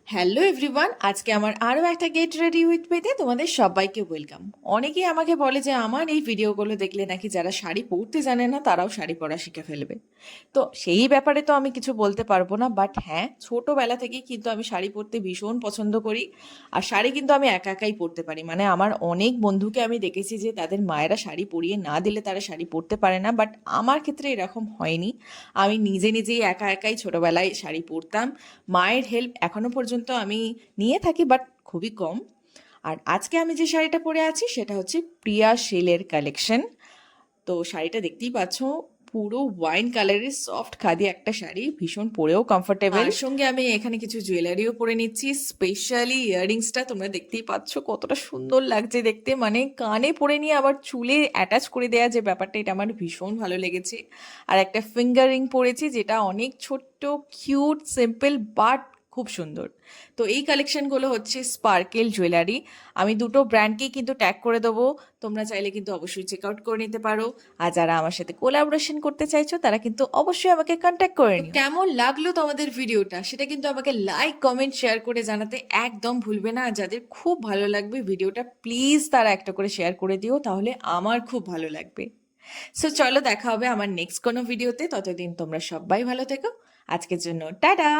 Hello everyone, আজকে আমার আরও একটা গেট রেডি উইথ পেতে তোমাদের সবাইকে ওয়েলকাম। অনেকেই আমাকে বলে যে আমার এই ভিডিওগুলো দেখলে নাকি যারা শাড়ি পরতে জানে না তারাও শাড়ি পরা শিখে ফেলবে। তো সেই ব্যাপারে তো আমি কিছু বলতে পারবো না, বাট হ্যাঁ, ছোটোবেলা থেকেই কিন্তু আমি শাড়ি পরতে ভীষণ পছন্দ করি। আর শাড়ি কিন্তু আমি একা একাই পরতে পারি, মানে আমার অনেক বন্ধুকে আমি দেখেছি যে তাদের মায়েরা শাড়ি পরিয়ে না দিলে তারা শাড়ি পরতে পারে না, বাট আমার ক্ষেত্রে এরকম হয়নি। আমি নিজে নিজেই একা একাই ছোটোবেলায় শাড়ি পরতাম। মায়ের হেল্প এখনো পর্যন্ত আমি নিয়ে থাকি, বাট খুবই কম। আর আজকে আমি যে শাড়িটা পরে আছি সেটা হচ্ছে প্রিয়া শিলের কালেকশন। তো শাড়িটা দেখতেই পাচ্ছ, পুরো ওয়াইন কালারের সফট খাদি একটা শাড়ি, ভীষণ পরেও কমফোর্টেবল। সঙ্গে আমি এখানে কিছু জুয়েলারিও পরে নিচ্ছি, স্পেশালি ইয়াররিংসটা তোমরা দেখতেই পাচ্ছ কতটা সুন্দর লাগছে দেখতে, মানে কানে পরে নিয়ে আবার চুলে অ্যাটাচ করে দেওয়া যে ব্যাপারটা, এটা আমার ভীষণ ভালো লেগেছে। আর একটা ফিঙ্গার রিং পরেছি যেটা অনেক ছোট্ট, কিউট, সিম্পল, বাট খুব সুন্দর। তো এই কালেকশনগুলো হচ্ছে স্পার্কেল জুয়েলারি। আমি দুটো ব্র্যান্ডকেই কিন্তু ট্যাগ করে দেবো, তোমরা চাইলে কিন্তু অবশ্যই চেক আউট করে নিতে পারো। আর যারা আমার সাথে কোলাবোরেশন করতে চাইছো তারা কিন্তু অবশ্যই আমাকে কন্ট্যাক্ট করে নিও। কেমন লাগলো তোমাদের ভিডিওটা সেটা কিন্তু আমাকে লাইক, কমেন্ট, শেয়ার করে জানাতে একদম ভুলবে না। আর যাদের খুব ভালো লাগবে ভিডিওটা, প্লিজ তারা একটা করে শেয়ার করে দিও, তাহলে আমার খুব ভালো লাগবে। সো চলো, দেখা হবে আমার নেক্সট কোনো ভিডিওতে। ততদিন তোমরা সবাই ভালো থেকো। আজকের জন্য টাটা।